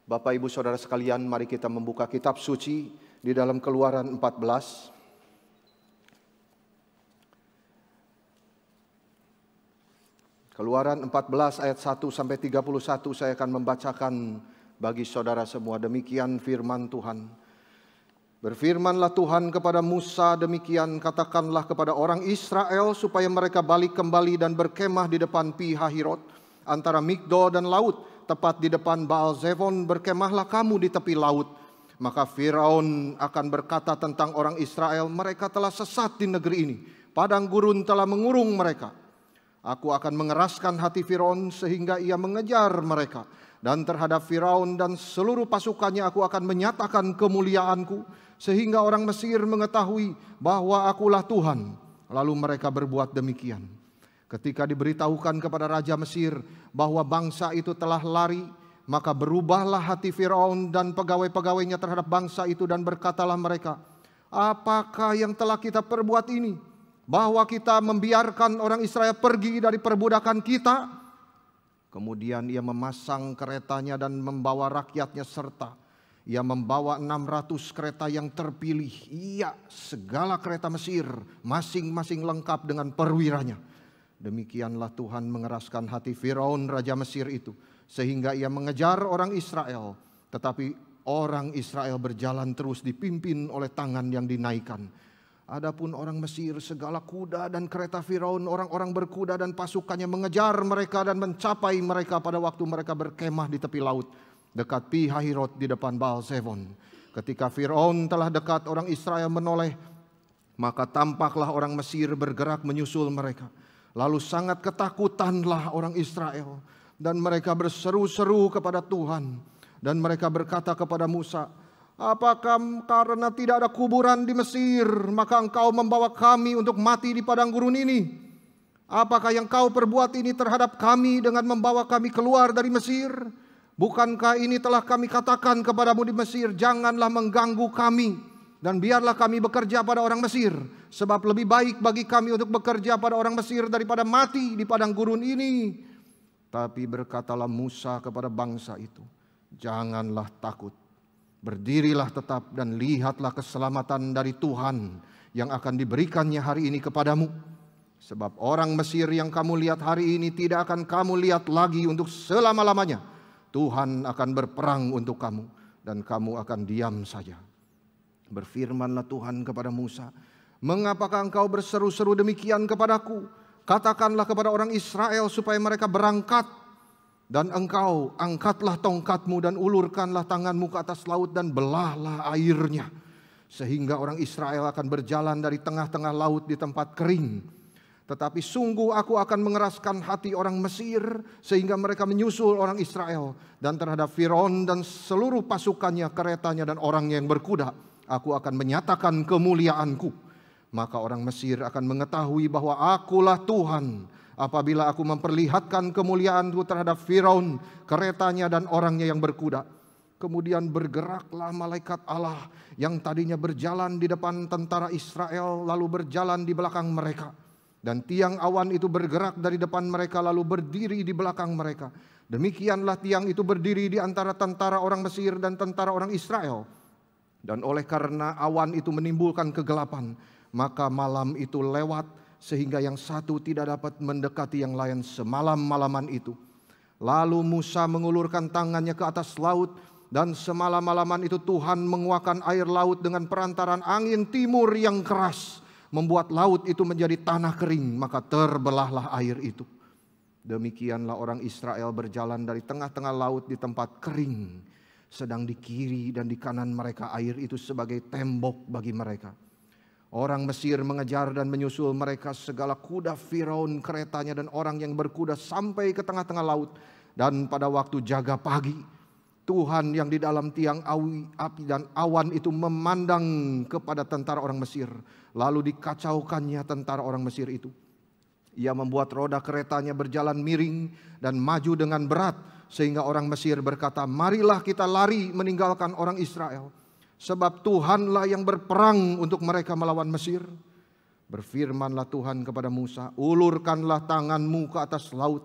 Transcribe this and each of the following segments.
Bapak, Ibu, Saudara sekalian, mari kita membuka kitab suci di dalam Keluaran 14. Keluaran 14 ayat 1 sampai 31 saya akan membacakan bagi saudara semua. Demikian firman Tuhan. Berfirmanlah Tuhan kepada Musa, demikian katakanlah kepada orang Israel supaya mereka balik kembali dan berkemah di depan Pi Hahirot antara Migdol dan laut, tepat di depan Baal Zefon. Berkemahlah kamu di tepi laut. Maka Firaun akan berkata tentang orang Israel, mereka telah sesat di negeri ini, padang gurun telah mengurung mereka. Aku akan mengeraskan hati Firaun sehingga ia mengejar mereka, dan terhadap Firaun dan seluruh pasukannya aku akan menyatakan kemuliaanku, sehingga orang Mesir mengetahui bahwa akulah Tuhan. Lalu mereka berbuat demikian. Ketika diberitahukan kepada Raja Mesir bahwa bangsa itu telah lari, maka berubahlah hati Firaun dan pegawai-pegawainya terhadap bangsa itu, dan berkatalah mereka, apakah yang telah kita perbuat ini, bahwa kita membiarkan orang Israel pergi dari perbudakan kita? Kemudian ia memasang keretanya dan membawa rakyatnya serta. Ia membawa 600 kereta yang terpilih. Iya, segala kereta Mesir, masing-masing lengkap dengan perwiranya. Demikianlah Tuhan mengeraskan hati Firaun Raja Mesir itu, sehingga ia mengejar orang Israel. Tetapi orang Israel berjalan terus dipimpin oleh tangan yang dinaikkan. Adapun orang Mesir, segala kuda dan kereta Firaun, orang-orang berkuda dan pasukannya mengejar mereka dan mencapai mereka pada waktu mereka berkemah di tepi laut, dekat Pi Hahirot di depan Baal Zefon. Ketika Firaun telah dekat, orang Israel menoleh, maka tampaklah orang Mesir bergerak menyusul mereka. Lalu sangat ketakutanlah orang Israel, dan mereka berseru-seru kepada Tuhan. Dan mereka berkata kepada Musa, apakah karena tidak ada kuburan di Mesir, maka engkau membawa kami untuk mati di padang gurun ini? Apakah yang kau perbuat ini terhadap kami dengan membawa kami keluar dari Mesir? Bukankah ini telah kami katakan kepadamu di Mesir, janganlah mengganggu kami, dan biarlah kami bekerja pada orang Mesir, sebab lebih baik bagi kami untuk bekerja pada orang Mesir daripada mati di padang gurun ini. Tapi berkatalah Musa kepada bangsa itu, janganlah takut, berdirilah tetap dan lihatlah keselamatan dari Tuhan yang akan diberikannya hari ini kepadamu. Sebab orang Mesir yang kamu lihat hari ini tidak akan kamu lihat lagi untuk selama-lamanya. Tuhan akan berperang untuk kamu, dan kamu akan diam saja. Berfirmanlah Tuhan kepada Musa, mengapakah engkau berseru-seru demikian kepadaku? Katakanlah kepada orang Israel supaya mereka berangkat. Dan engkau angkatlah tongkatmu dan ulurkanlah tanganmu ke atas laut dan belahlah airnya, sehingga orang Israel akan berjalan dari tengah-tengah laut di tempat kering. Tetapi sungguh aku akan mengeraskan hati orang Mesir sehingga mereka menyusul orang Israel, dan terhadap Firaun dan seluruh pasukannya, keretanya dan orangnya yang berkuda, aku akan menyatakan kemuliaanku. Maka orang Mesir akan mengetahui bahwa akulah Tuhan apabila aku memperlihatkan kemuliaanku terhadap Firaun, keretanya dan orangnya yang berkuda. Kemudian bergeraklah malaikat Allah yang tadinya berjalan di depan tentara Israel lalu berjalan di belakang mereka. Dan tiang awan itu bergerak dari depan mereka lalu berdiri di belakang mereka. Demikianlah tiang itu berdiri di antara tentara orang Mesir dan tentara orang Israel. Dan oleh karena awan itu menimbulkan kegelapan, maka malam itu lewat sehingga yang satu tidak dapat mendekati yang lain semalam-malaman itu. Lalu Musa mengulurkan tangannya ke atas laut, dan semalam-malaman itu Tuhan menguakkan air laut dengan perantaran angin timur yang keras, membuat laut itu menjadi tanah kering, maka terbelahlah air itu. Demikianlah orang Israel berjalan dari tengah-tengah laut di tempat kering, sedang di kiri dan di kanan mereka air itu sebagai tembok bagi mereka. Orang Mesir mengejar dan menyusul mereka, segala kuda Firaun, keretanya dan orang yang berkuda sampai ke tengah-tengah laut. Dan pada waktu jaga pagi, Tuhan yang di dalam tiang api dan awan itu memandang kepada tentara orang Mesir, lalu dikacaukannya tentara orang Mesir itu. Ia membuat roda keretanya berjalan miring dan maju dengan berat, sehingga orang Mesir berkata, marilah kita lari meninggalkan orang Israel, sebab Tuhanlah yang berperang untuk mereka melawan Mesir. Berfirmanlah Tuhan kepada Musa, ulurkanlah tanganmu ke atas laut,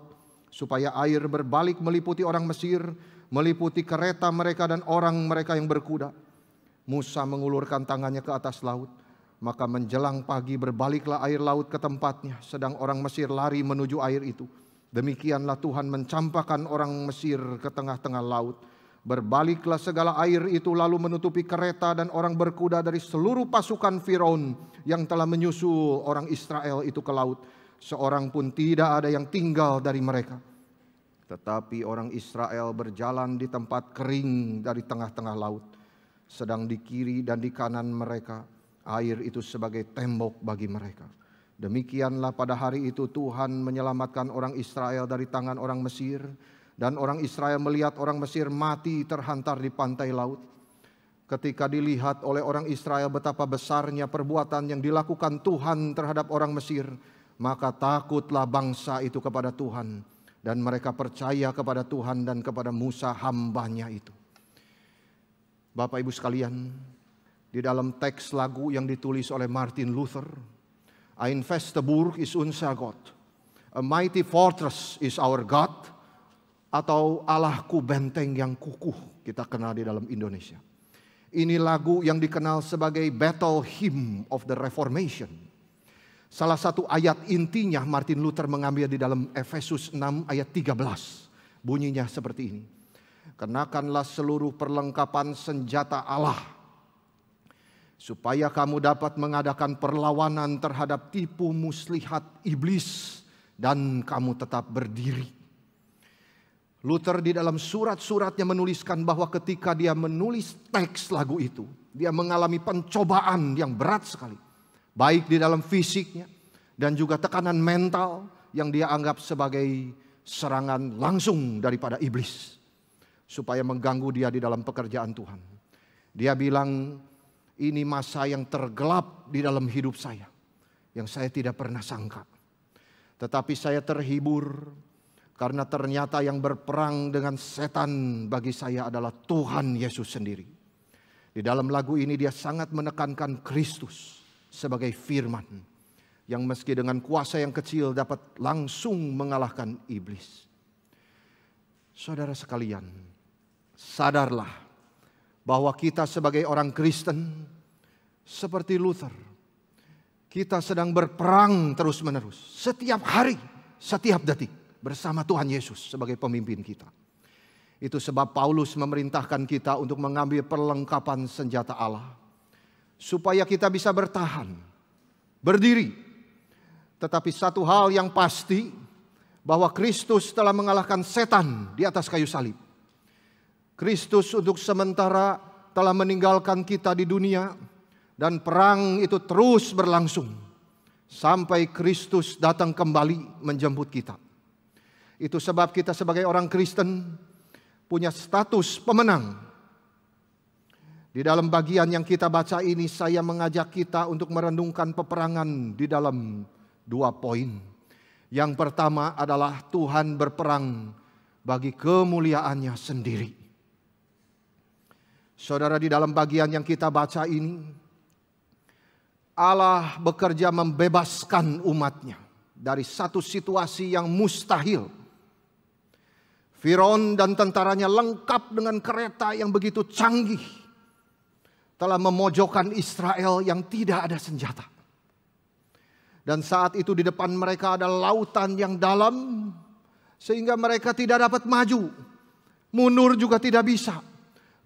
supaya air berbalik meliputi orang Mesir, meliputi kereta mereka dan orang mereka yang berkuda. Musa mengulurkan tangannya ke atas laut, maka menjelang pagi berbaliklah air laut ke tempatnya, sedang orang Mesir lari menuju air itu. Demikianlah Tuhan mencampakkan orang Mesir ke tengah-tengah laut. Berbaliklah segala air itu lalu menutupi kereta dan orang berkuda dari seluruh pasukan Firaun yang telah menyusul orang Israel itu ke laut. Seorang pun tidak ada yang tinggal dari mereka. Tetapi orang Israel berjalan di tempat kering dari tengah-tengah laut. Sedang di kiri dan di kanan mereka air itu sebagai tembok bagi mereka. Demikianlah pada hari itu Tuhan menyelamatkan orang Israel dari tangan orang Mesir. Dan orang Israel melihat orang Mesir mati terhantar di pantai laut. Ketika dilihat oleh orang Israel betapa besarnya perbuatan yang dilakukan Tuhan terhadap orang Mesir, maka takutlah bangsa itu kepada Tuhan. Dan mereka percaya kepada Tuhan dan kepada Musa hambanya itu. Bapak Ibu sekalian, di dalam teks lagu yang ditulis oleh Martin Luther, Ein feste Burg ist unser Gott, a mighty fortress is our God, atau Allahku benteng yang kukuh kita kenal di dalam Indonesia. Ini lagu yang dikenal sebagai Battle Hymn of the Reformation. Salah satu ayat intinya Martin Luther mengambil di dalam Efesus 6 ayat 13. Bunyinya seperti ini. Kenakanlah seluruh perlengkapan senjata Allah, supaya kamu dapat mengadakan perlawanan terhadap tipu muslihat iblis dan kamu tetap berdiri. Luther di dalam surat-suratnya menuliskan bahwa ketika dia menulis teks lagu itu, dia mengalami pencobaan yang berat sekali. Baik di dalam fisiknya dan juga tekanan mental yang dia anggap sebagai serangan langsung daripada iblis. Supaya mengganggu dia di dalam pekerjaan Tuhan. Dia bilang, ini masa yang tergelap di dalam hidup saya. Yang saya tidak pernah sangka. Tetapi saya terhibur. Karena ternyata yang berperang dengan setan bagi saya adalah Tuhan Yesus sendiri. Di dalam lagu ini dia sangat menekankan Kristus sebagai firman. Yang meski dengan kuasa yang kecil dapat langsung mengalahkan iblis. Saudara sekalian, sadarlah bahwa kita sebagai orang Kristen seperti Luther, kita sedang berperang terus-menerus setiap hari, setiap detik bersama Tuhan Yesus sebagai pemimpin kita. Itu sebab Paulus memerintahkan kita untuk mengambil perlengkapan senjata Allah supaya kita bisa bertahan, berdiri. Tetapi satu hal yang pasti, bahwa Kristus telah mengalahkan setan di atas kayu salib. Kristus untuk sementara telah meninggalkan kita di dunia dan perang itu terus berlangsung sampai Kristus datang kembali menjemput kita. Itu sebab kita sebagai orang Kristen punya status pemenang. Di dalam bagian yang kita baca ini saya mengajak kita untuk merenungkan peperangan di dalam 2 poin. Yang pertama adalah Tuhan berperang bagi kemuliaannya sendiri. Saudara, di dalam bagian yang kita baca ini, Allah bekerja membebaskan umatnya dari satu situasi yang mustahil. Firaun dan tentaranya lengkap dengan kereta yang begitu canggih, telah memojokkan Israel yang tidak ada senjata. Dan saat itu di depan mereka ada lautan yang dalam, sehingga mereka tidak dapat maju. Mundur juga tidak bisa.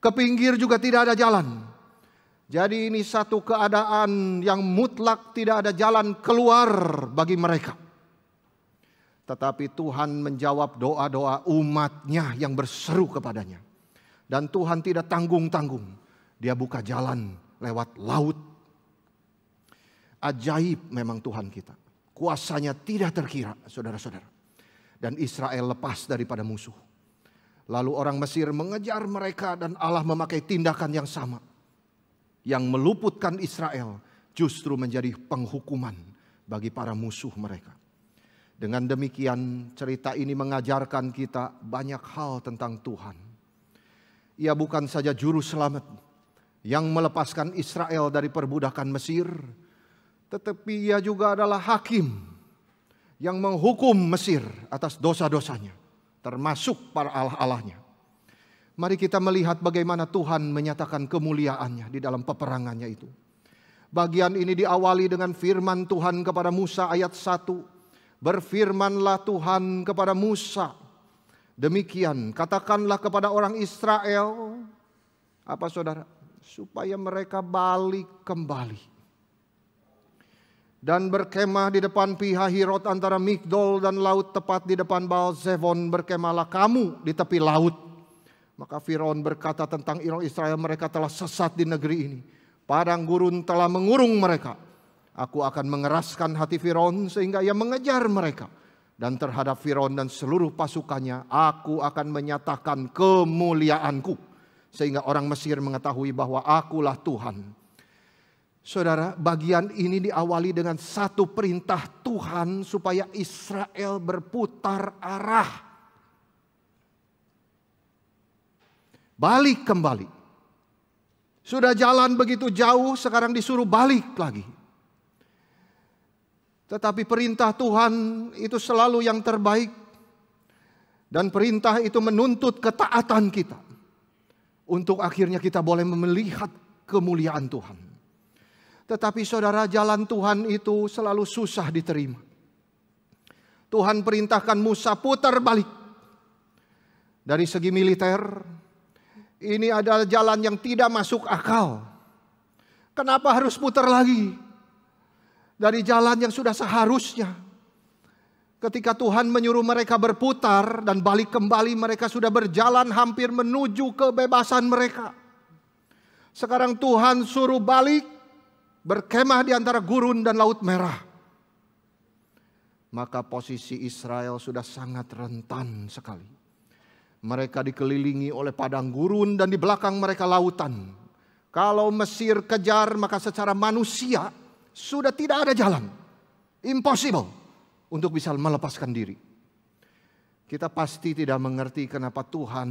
Ke pinggir juga tidak ada jalan. Jadi ini satu keadaan yang mutlak, tidak ada jalan keluar bagi mereka. Tetapi Tuhan menjawab doa-doa umatnya yang berseru kepadanya. Dan Tuhan tidak tanggung-tanggung. Dia buka jalan lewat laut. Ajaib memang Tuhan kita. Kuasanya tidak terkira, saudara-saudara. Dan Israel lepas daripada musuh. Lalu orang Mesir mengejar mereka dan Allah memakai tindakan yang sama. Yang meluputkan Israel justru menjadi penghukuman bagi para musuh mereka. Dengan demikian cerita ini mengajarkan kita banyak hal tentang Tuhan. Ia bukan saja juru selamat yang melepaskan Israel dari perbudakan Mesir, tetapi ia juga adalah hakim yang menghukum Mesir atas dosa-dosanya, termasuk para allah-allahnya. Mari kita melihat bagaimana Tuhan menyatakan kemuliaannya di dalam peperangannya itu. Bagian ini diawali dengan firman Tuhan kepada Musa ayat 1. Berfirmanlah Tuhan kepada Musa, demikian katakanlah kepada orang Israel. Apa saudara? Supaya mereka balik kembali dan berkemah di depan Pihahirot antara Migdol dan laut, tepat di depan Baal-Zefon. Berkemahlah kamu di tepi laut. Maka Firaun berkata tentang orang Israel, mereka telah sesat di negeri ini. Padang gurun telah mengurung mereka. Aku akan mengeraskan hati Firaun sehingga ia mengejar mereka. Dan terhadap Firaun dan seluruh pasukannya, aku akan menyatakan kemuliaanku. Sehingga orang Mesir mengetahui bahwa akulah Tuhan. Saudara, bagian ini diawali dengan satu perintah Tuhan supaya Israel berputar arah. Balik kembali. Sudah jalan begitu jauh, sekarang disuruh balik lagi. Tetapi perintah Tuhan itu selalu yang terbaik. Dan perintah itu menuntut ketaatan kita. Untuk akhirnya kita boleh melihat kemuliaan Tuhan. Tetapi saudara, jalan Tuhan itu selalu susah diterima. Tuhan perintahkan Musa putar balik. Dari segi militer, ini adalah jalan yang tidak masuk akal. Kenapa harus putar lagi? Dari jalan yang sudah seharusnya. Ketika Tuhan menyuruh mereka berputar dan balik kembali, mereka sudah berjalan hampir menuju kebebasan mereka. Sekarang Tuhan suruh balik, berkemah di antara gurun dan Laut Merah. Maka posisi Israel sudah sangat rentan sekali. Mereka dikelilingi oleh padang gurun dan di belakang mereka lautan. Kalau Mesir kejar, maka secara manusia sudah tidak ada jalan. Impossible untuk bisa melepaskan diri. Kita pasti tidak mengerti kenapa Tuhan,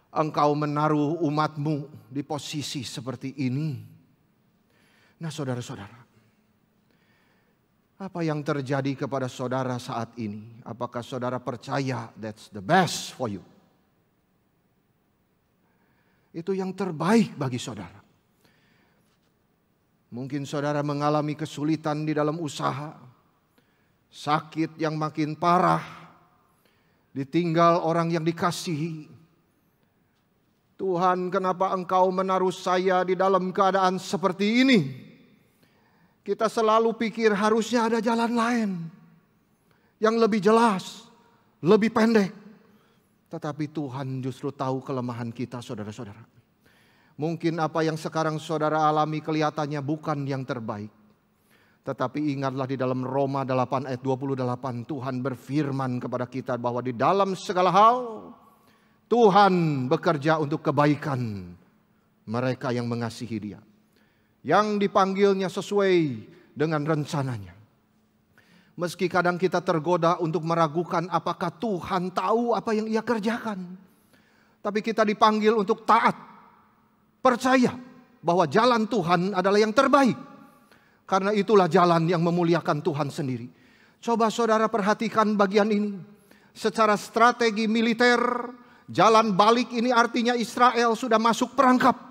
Engkau menaruh umat-Mu di posisi seperti ini. Nah saudara-saudara, apa yang terjadi kepada saudara saat ini? Apakah saudara percaya that's the best for you? Itu yang terbaik bagi saudara. Mungkin saudara mengalami kesulitan di dalam usaha, sakit yang makin parah, ditinggal orang yang dikasihi. Tuhan, kenapa Engkau menaruh saya di dalam keadaan seperti ini? Kita selalu pikir harusnya ada jalan lain yang lebih jelas, lebih pendek. Tetapi Tuhan justru tahu kelemahan kita, saudara-saudara. Mungkin apa yang sekarang saudara alami kelihatannya bukan yang terbaik. Tetapi ingatlah di dalam Roma 8 ayat 28, Tuhan berfirman kepada kita bahwa di dalam segala hal Tuhan bekerja untuk kebaikan mereka yang mengasihi Dia, yang dipanggilnya sesuai dengan rencananya. Meski kadang kita tergoda untuk meragukan apakah Tuhan tahu apa yang Ia kerjakan, tapi kita dipanggil untuk taat, percaya bahwa jalan Tuhan adalah yang terbaik. Karena itulah jalan yang memuliakan Tuhan sendiri. Coba saudara perhatikan bagian ini. Secara strategi militer, jalan balik ini artinya Israel sudah masuk perangkap.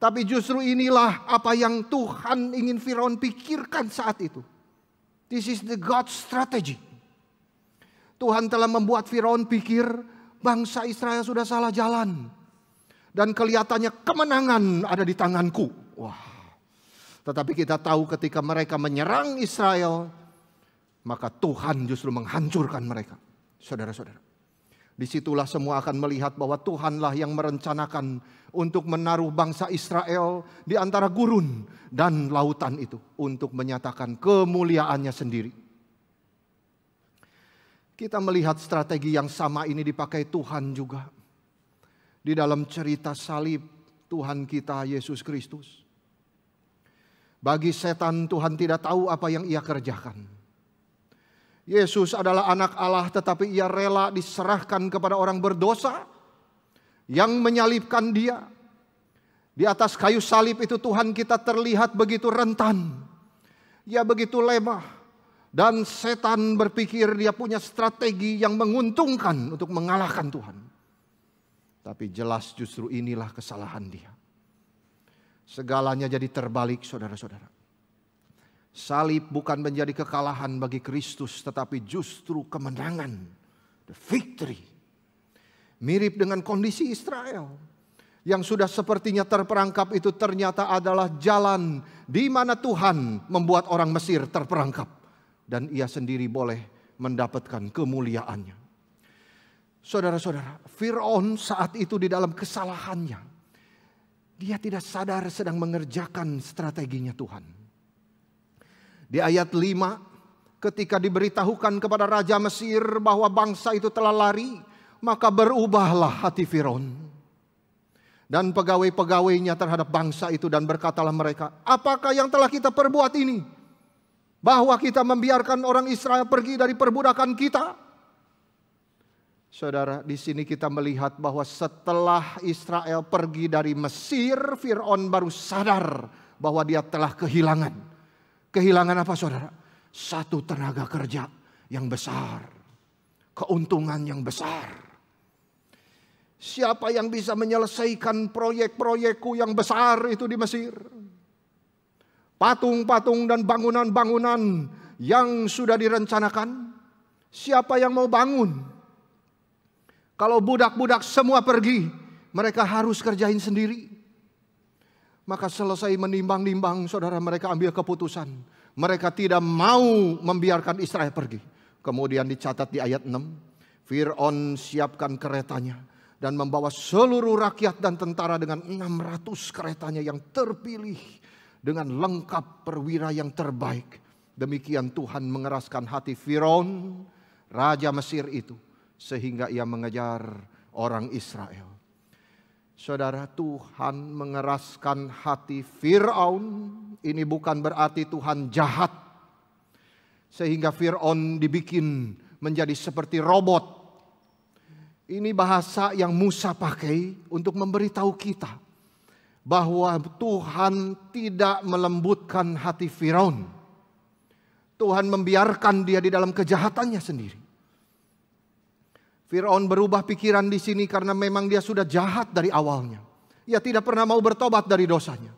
Tapi justru inilah apa yang Tuhan ingin Firaun pikirkan saat itu. This is the God's strategy. Tuhan telah membuat Firaun pikir bangsa Israel sudah salah jalan. Dan kelihatannya kemenangan ada di tanganku. Wah. Tetapi kita tahu ketika mereka menyerang Israel, maka Tuhan justru menghancurkan mereka. Saudara-saudara. Disitulah semua akan melihat bahwa Tuhanlah yang merencanakan untuk menaruh bangsa Israel di antara gurun dan lautan itu. Untuk menyatakan kemuliaannya sendiri. Kita melihat strategi yang sama ini dipakai Tuhan juga. Di dalam cerita salib Tuhan kita Yesus Kristus. Bagi setan Tuhan tidak tahu apa yang Ia kerjakan. Yesus adalah anak Allah tetapi Ia rela diserahkan kepada orang berdosa yang menyalibkan Dia. Di atas kayu salib itu Tuhan kita terlihat begitu rentan. Ia begitu lemah. Dan setan berpikir dia punya strategi yang menguntungkan untuk mengalahkan Tuhan. Tapi jelas justru inilah kesalahan dia. Segalanya jadi terbalik, saudara-saudara. Salib bukan menjadi kekalahan bagi Kristus, tetapi justru kemenangan, the victory. Mirip dengan kondisi Israel yang sudah sepertinya terperangkap, itu ternyata adalah jalan di mana Tuhan membuat orang Mesir terperangkap dan ia sendiri boleh mendapatkan kemuliaannya. Saudara-saudara, Firaun saat itu di dalam kesalahannya, dia tidak sadar sedang mengerjakan strateginya Tuhan. Di ayat 5, ketika diberitahukan kepada Raja Mesir bahwa bangsa itu telah lari, maka berubahlah hati Firaun dan pegawai-pegawainya terhadap bangsa itu, dan berkatalah mereka, apakah yang telah kita perbuat ini? Bahwa kita membiarkan orang Israel pergi dari perbudakan kita. Saudara, di sini kita melihat bahwa setelah Israel pergi dari Mesir, Firaun baru sadar bahwa dia telah kehilangan. Kehilangan apa, saudara? Satu tenaga kerja yang besar, keuntungan yang besar. Siapa yang bisa menyelesaikan proyek-proyekku yang besar itu di Mesir? Patung-patung dan bangunan-bangunan yang sudah direncanakan, siapa yang mau bangun? Kalau budak-budak semua pergi, mereka harus kerjain sendiri. Maka selesai menimbang-nimbang, saudara, mereka ambil keputusan. Mereka tidak mau membiarkan Israel pergi. Kemudian dicatat di ayat 6, Firaun siapkan keretanya dan membawa seluruh rakyat dan tentara dengan 600 keretanya yang terpilih dengan lengkap perwira yang terbaik. Demikian Tuhan mengeraskan hati Firaun, raja Mesir itu, sehingga ia mengejar orang Israel. Saudara, Tuhan mengeraskan hati Firaun. Ini bukan berarti Tuhan jahat, sehingga Firaun dibikin menjadi seperti robot. Ini bahasa yang Musa pakai untuk memberitahu kita bahwa Tuhan tidak melembutkan hati Firaun. Tuhan membiarkan dia di dalam kejahatannya sendiri. Firaun berubah pikiran di sini karena memang dia sudah jahat dari awalnya. Ia tidak pernah mau bertobat dari dosanya.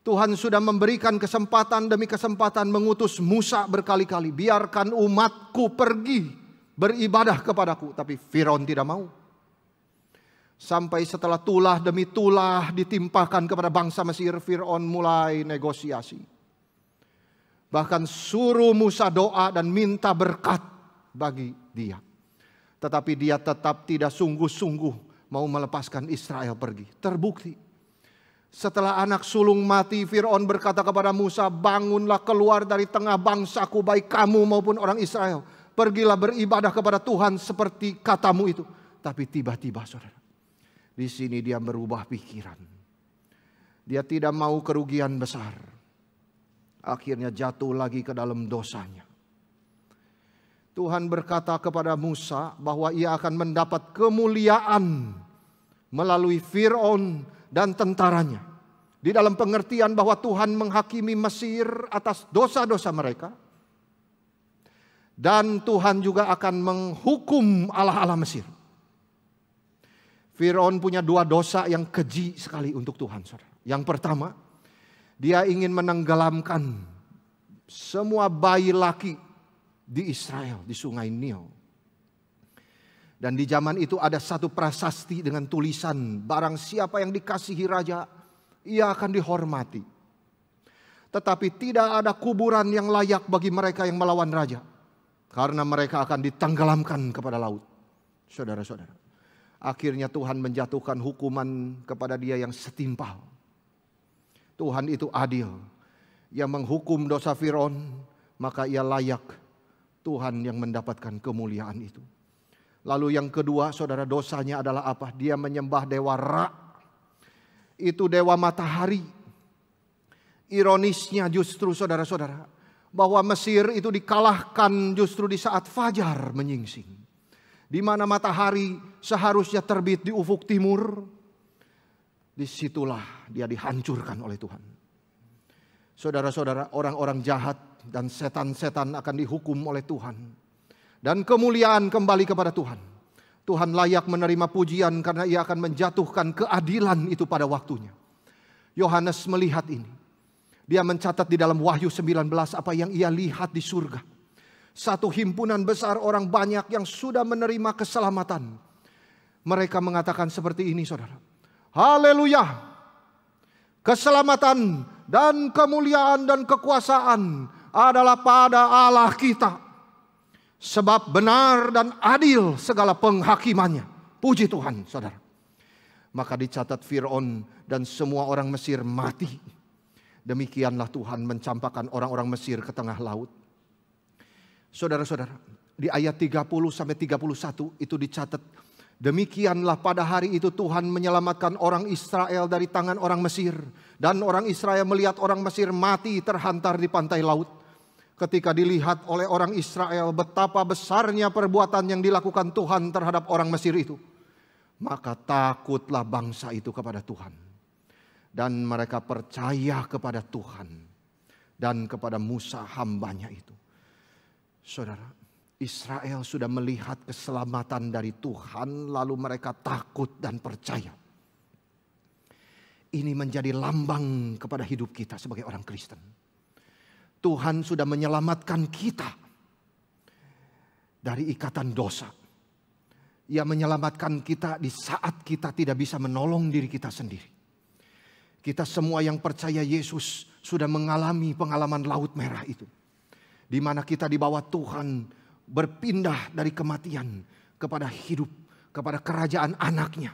Tuhan sudah memberikan kesempatan demi kesempatan, mengutus Musa berkali-kali. Biarkan umatku pergi beribadah kepadaku. Tapi Firaun tidak mau. Sampai setelah tulah demi tulah ditimpakan kepada bangsa Mesir, Firaun mulai negosiasi. Bahkan suruh Musa doa dan minta berkat bagi dia. Tetapi dia tetap tidak sungguh-sungguh mau melepaskan Israel pergi. Terbukti, setelah anak sulung mati, Firaun berkata kepada Musa, bangunlah keluar dari tengah bangsaku, baik kamu maupun orang Israel. Pergilah beribadah kepada Tuhan seperti katamu itu. Tapi tiba-tiba, saudara, di sini dia berubah pikiran. Dia tidak mau kerugian besar. Akhirnya jatuh lagi ke dalam dosanya. Tuhan berkata kepada Musa bahwa ia akan mendapat kemuliaan melalui Firaun dan tentaranya. Di dalam pengertian bahwa Tuhan menghakimi Mesir atas dosa-dosa mereka. Dan Tuhan juga akan menghukum Allah-Allah Mesir. Firaun punya dua dosa yang keji sekali untuk Tuhan, saudara. Yang pertama, dia ingin menenggelamkan semua bayi laki di Israel, di sungai Nil. Dan di zaman itu ada satu prasasti dengan tulisan, barang siapa yang dikasihi raja, ia akan dihormati. Tetapi tidak ada kuburan yang layak bagi mereka yang melawan raja, karena mereka akan ditenggelamkan kepada laut. Saudara-saudara, akhirnya Tuhan menjatuhkan hukuman kepada dia yang setimpal. Tuhan itu adil. Yang menghukum dosa Firaun, maka ia layak Tuhan yang mendapatkan kemuliaan itu. Lalu yang kedua, saudara, dosanya adalah apa? Dia menyembah dewa Ra. Itu dewa matahari. Ironisnya justru, saudara-saudara, bahwa Mesir itu dikalahkan justru di saat fajar menyingsing. Di mana matahari seharusnya terbit di ufuk timur. Disitulah dia dihancurkan oleh Tuhan. Saudara-saudara, orang-orang jahat dan setan-setan akan dihukum oleh Tuhan. Dan kemuliaan kembali kepada Tuhan. Tuhan layak menerima pujian karena Ia akan menjatuhkan keadilan itu pada waktunya. Yohanes melihat ini. Dia mencatat di dalam Wahyu 19 apa yang ia lihat di surga. Satu himpunan besar orang banyak yang sudah menerima keselamatan. Mereka mengatakan seperti ini, saudara. Haleluya! Keselamatan dan kemuliaan dan kekuasaan adalah pada Allah kita. Sebab benar dan adil segala penghakimannya. Puji Tuhan, saudara. Maka dicatat Fir'aun dan semua orang Mesir mati. Demikianlah Tuhan mencampakkan orang-orang Mesir ke tengah laut. Saudara-saudara, di ayat 30-31 itu dicatat. Demikianlah pada hari itu Tuhan menyelamatkan orang Israel dari tangan orang Mesir. Dan orang Israel melihat orang Mesir mati terhantar di pantai laut. Ketika dilihat oleh orang Israel betapa besarnya perbuatan yang dilakukan Tuhan terhadap orang Mesir itu. Maka takutlah bangsa itu kepada Tuhan. Dan mereka percaya kepada Tuhan. Dan kepada Musa hambanya itu. Saudara, Israel sudah melihat keselamatan dari Tuhan, lalu mereka takut dan percaya. Ini menjadi lambang kepada hidup kita sebagai orang Kristen. Tuhan sudah menyelamatkan kita dari ikatan dosa. Ia menyelamatkan kita di saat kita tidak bisa menolong diri kita sendiri. Kita semua yang percaya Yesus sudah mengalami pengalaman laut merah itu. Di mana kita dibawa Tuhan berpindah dari kematian kepada hidup, kepada kerajaan anaknya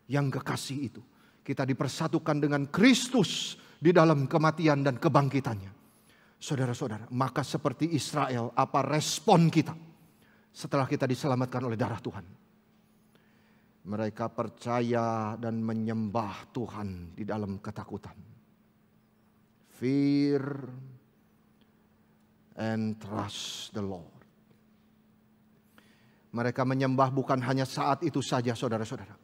yang kekasih itu. Kita dipersatukan dengan Kristus di dalam kematian dan kebangkitannya. Saudara-saudara, maka seperti Israel, apa respon kita setelah kita diselamatkan oleh darah Tuhan? Mereka percaya dan menyembah Tuhan di dalam ketakutan. Fear and trust the Lord. Mereka menyembah bukan hanya saat itu saja, saudara-saudara.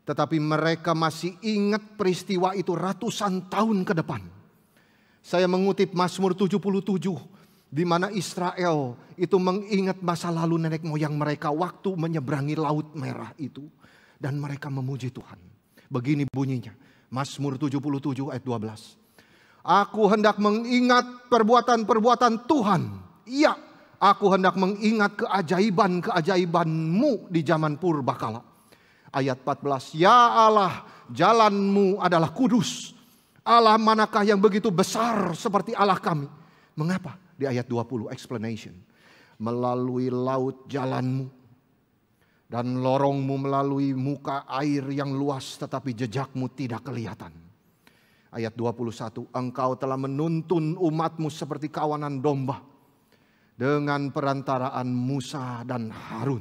Tetapi mereka masih ingat peristiwa itu ratusan tahun ke depan. Saya mengutip Mazmur 77, di mana Israel itu mengingat masa lalu nenek moyang mereka waktu menyeberangi Laut Merah itu. Dan mereka memuji Tuhan. Begini bunyinya, Mazmur 77 ayat 12. Aku hendak mengingat perbuatan-perbuatan Tuhan. Iya, aku hendak mengingat keajaiban-keajaiban-Mu di zaman purbakala. Ayat 14, ya Allah, jalan-Mu adalah kudus. Allah manakah yang begitu besar seperti Allah kami? Mengapa? Di ayat 20, explanation. Melalui laut jalan-Mu, dan lorong-Mu melalui muka air yang luas, tetapi jejak-Mu tidak kelihatan. Ayat 21, Engkau telah menuntun umat-Mu seperti kawanan domba, dengan perantaraan Musa dan Harun.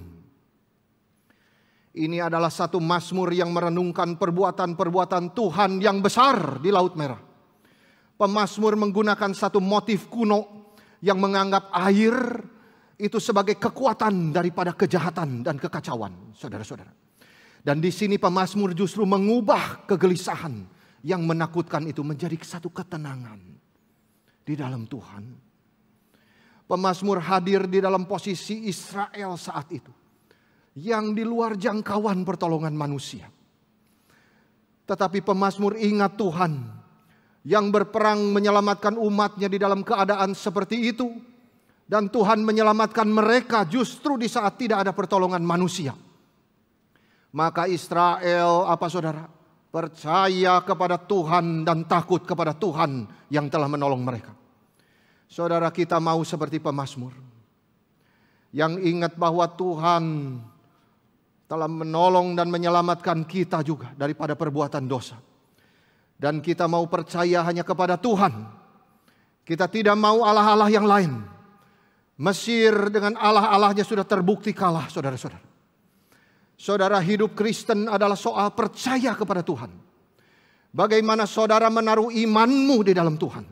Ini adalah satu mazmur yang merenungkan perbuatan-perbuatan Tuhan yang besar di Laut Merah. Pemazmur menggunakan satu motif kuno yang menganggap air itu sebagai kekuatan daripada kejahatan dan kekacauan, saudara-saudara. Dan di sini pemazmur justru mengubah kegelisahan yang menakutkan itu menjadi satu ketenangan di dalam Tuhan. Pemazmur hadir di dalam posisi Israel saat itu, yang di luar jangkauan pertolongan manusia. Tetapi pemazmur ingat Tuhan yang berperang menyelamatkan umatnya di dalam keadaan seperti itu. Dan Tuhan menyelamatkan mereka justru di saat tidak ada pertolongan manusia. Maka Israel, apa saudara? Percaya kepada Tuhan dan takut kepada Tuhan yang telah menolong mereka. Saudara, kita mau seperti pemazmur yang ingat bahwa Tuhan telah menolong dan menyelamatkan kita juga daripada perbuatan dosa. Dan kita mau percaya hanya kepada Tuhan. Kita tidak mau Allah-Allah yang lain. Mesir dengan Allah-Allahnya sudah terbukti kalah, saudara-saudara. Saudara, hidup Kristen adalah soal percaya kepada Tuhan. Bagaimana saudara menaruh imanmu di dalam Tuhan.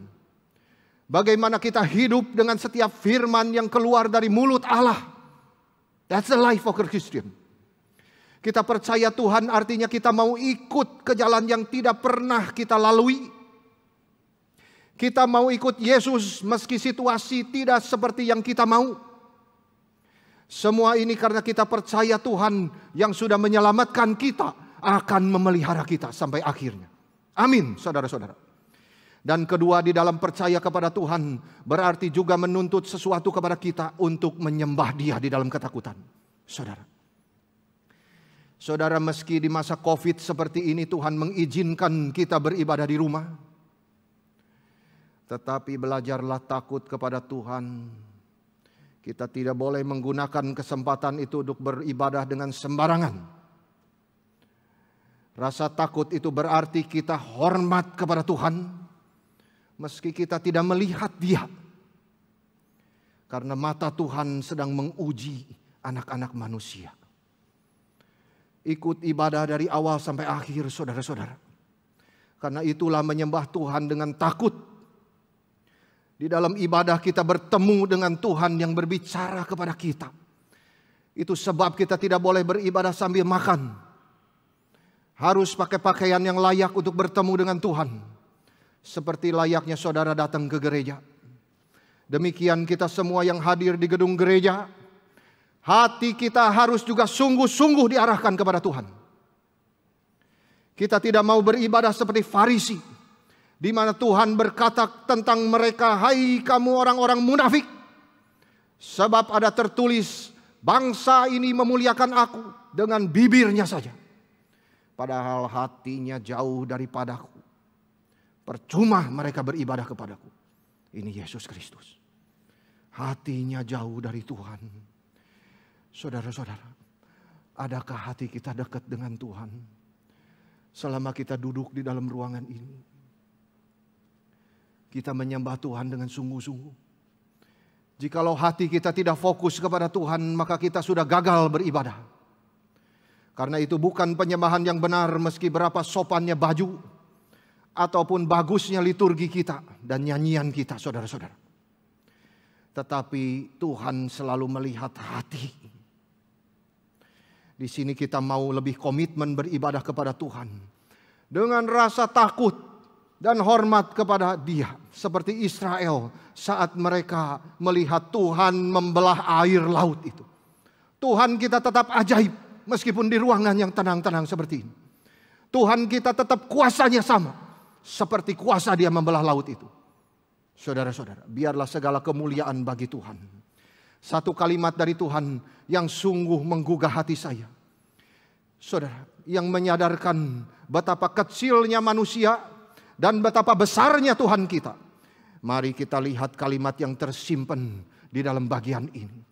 Bagaimana kita hidup dengan setiap firman yang keluar dari mulut Allah. That's the life of a Christian. Kita percaya Tuhan artinya kita mau ikut ke jalan yang tidak pernah kita lalui. Kita mau ikut Yesus meski situasi tidak seperti yang kita mau. Semua ini karena kita percaya Tuhan yang sudah menyelamatkan kita akan memelihara kita sampai akhirnya. Amin, saudara-saudara. Dan kedua, di dalam percaya kepada Tuhan berarti juga menuntut sesuatu kepada kita untuk menyembah Dia di dalam ketakutan. Saudara, meski di masa COVID seperti ini Tuhan mengizinkan kita beribadah di rumah, tetapi belajarlah takut kepada Tuhan. Kita tidak boleh menggunakan kesempatan itu untuk beribadah dengan sembarangan. Rasa takut itu berarti kita hormat kepada Tuhan, meski kita tidak melihat Dia. Karena mata Tuhan sedang menguji anak-anak manusia. Ikut ibadah dari awal sampai akhir, saudara-saudara. Karena itulah menyembah Tuhan dengan takut. Di dalam ibadah kita bertemu dengan Tuhan yang berbicara kepada kita. Itu sebab kita tidak boleh beribadah sambil makan. Harus pakai pakaian yang layak untuk bertemu dengan Tuhan. Seperti layaknya saudara datang ke gereja. Demikian kita semua yang hadir di gedung gereja. Hati kita harus juga sungguh-sungguh diarahkan kepada Tuhan. Kita tidak mau beribadah seperti Farisi, di mana Tuhan berkata tentang mereka, "Hai kamu orang-orang munafik, sebab ada tertulis, bangsa ini memuliakan aku dengan bibirnya saja, padahal hatinya jauh daripadaku. Percuma mereka beribadah kepadaku." Ini Yesus Kristus. Hatinya jauh dari Tuhan. Saudara-saudara, adakah hati kita dekat dengan Tuhan selama kita duduk di dalam ruangan ini? Kita menyembah Tuhan dengan sungguh-sungguh. Jikalau hati kita tidak fokus kepada Tuhan, maka kita sudah gagal beribadah. Karena itu bukan penyembahan yang benar meski berapa sopannya baju ataupun bagusnya liturgi kita dan nyanyian kita, saudara-saudara. Tetapi Tuhan selalu melihat hati. Di sini kita mau lebih komitmen beribadah kepada Tuhan dengan rasa takut dan hormat kepada Dia, seperti Israel saat mereka melihat Tuhan membelah air laut itu. Tuhan kita tetap ajaib meskipun di ruangan yang tenang-tenang seperti ini. Tuhan kita tetap kuasanya sama seperti kuasa Dia membelah laut itu. Saudara-saudara, biarlah segala kemuliaan bagi Tuhan. Satu kalimat dari Tuhan yang sungguh menggugah hati saya. Saudara, yang menyadarkan betapa kecilnya manusia dan betapa besarnya Tuhan kita. Mari kita lihat kalimat yang tersimpan di dalam bagian ini,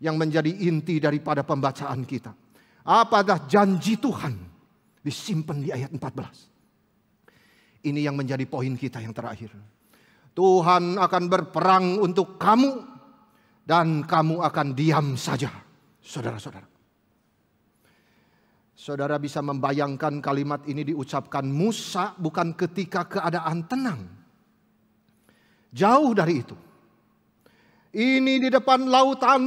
yang menjadi inti daripada pembacaan kita. Apakah janji Tuhan disimpan di ayat 14. Ini yang menjadi poin kita yang terakhir. Tuhan akan berperang untuk kamu dan kamu akan diam saja, saudara-saudara. Saudara bisa membayangkan kalimat ini diucapkan Musa bukan ketika keadaan tenang. Jauh dari itu. Ini di depan lautan,